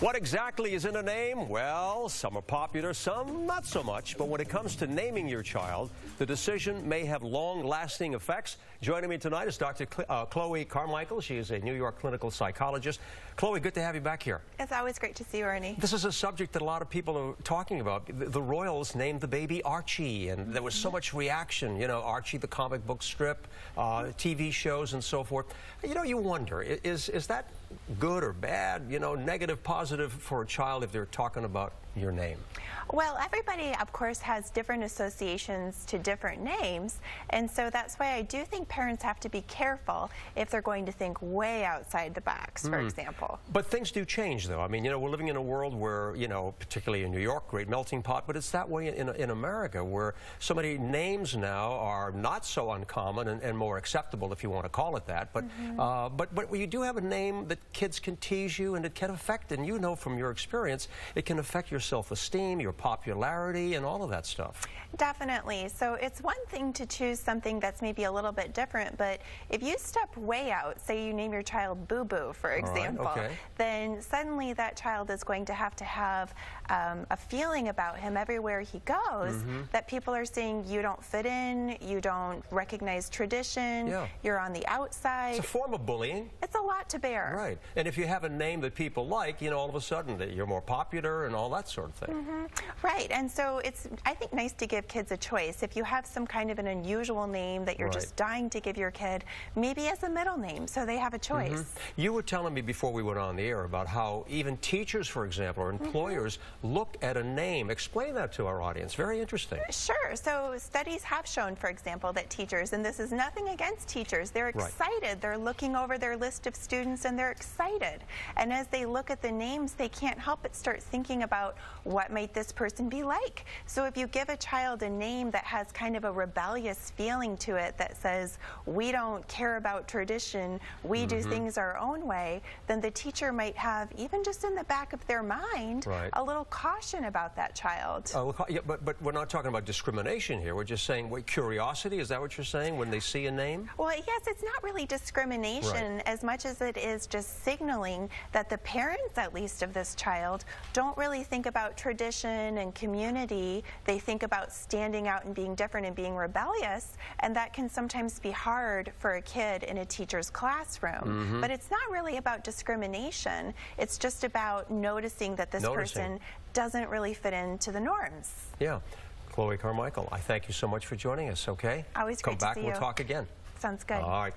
What exactly is in a name? Well, some are popular, some not so much. But when it comes to naming your child, the decision may have long-lasting effects. Joining me tonight is Dr. Chloe Carmichael. She is a New York clinical psychologist. Chloe, good to have you back here. It's always great to see you, Ernie. This is a subject that a lot of people are talking about. The Royals named the baby Archie, and there was so much reaction. You know, Archie, the comic book strip, TV shows, and so forth. You know, you wonder, is that good or bad? You know, negative, positive for a child if they're talking about your name? Well, everybody, of course, has different associations to different names, and so that's why I do think parents have to be careful if they're going to think way outside the box, for example. But things do change, though. I mean, you know, we're living in a world where, you know, particularly in New York, great melting pot, but it's that way in America, where so many names now are not so uncommon and more acceptable, if you want to call it that. But, but you do have a name that kids can tease you, and it can affect, and you know from your experience, it can affect your self-esteem, your popularity, and all of that stuff. Definitely. So it's one thing to choose something that's maybe a little bit different, but if you step way out, say you name your child Boo Boo, for example, then suddenly that child is going to have a feeling about him everywhere he goes that people are saying you don't fit in, you don't recognize tradition, you're on the outside. It's a form of bullying. It's a lot to bear. Right. And if you have a name that people like, you know, all of a sudden that you're more popular and all that sort of thing. Right. And so it's, I think, nice to give kids a choice. If you have some kind of an unusual name that you're just dying to give your kid, maybe as a middle name, so they have a choice. You were telling me before we went on the air about how even teachers, for example, or employers look at a name. Explain that to our audience. Very interesting. Sure. So studies have shown, for example, that teachers, and this is nothing against teachers, they're excited. They're looking over their list of students and they're excited. And as they look at the names, they can't help but start thinking about what might this person be like. So if you give a child a name that has kind of a rebellious feeling to it that says, we don't care about tradition, we do things our own way, then the teacher might have, even just in the back of their mind, a little caution about that child. Yeah, but we're not talking about discrimination here. We're just saying, wait, curiosity, is that what you're saying when they see a name? Well, yes, it's not really discrimination as much as it is just signaling that the parents, at least of this child, don't really think about tradition and community. They think about standing out and being different and being rebellious, and that can sometimes be hard for a kid in a teacher's classroom. But it's not really about discrimination. It's just about noticing that this person doesn't really fit into the norms. Yeah. Chloe Carmichael, I thank you so much for joining us, okay? Always great to see you. Come back, we'll talk again. Sounds good. All right.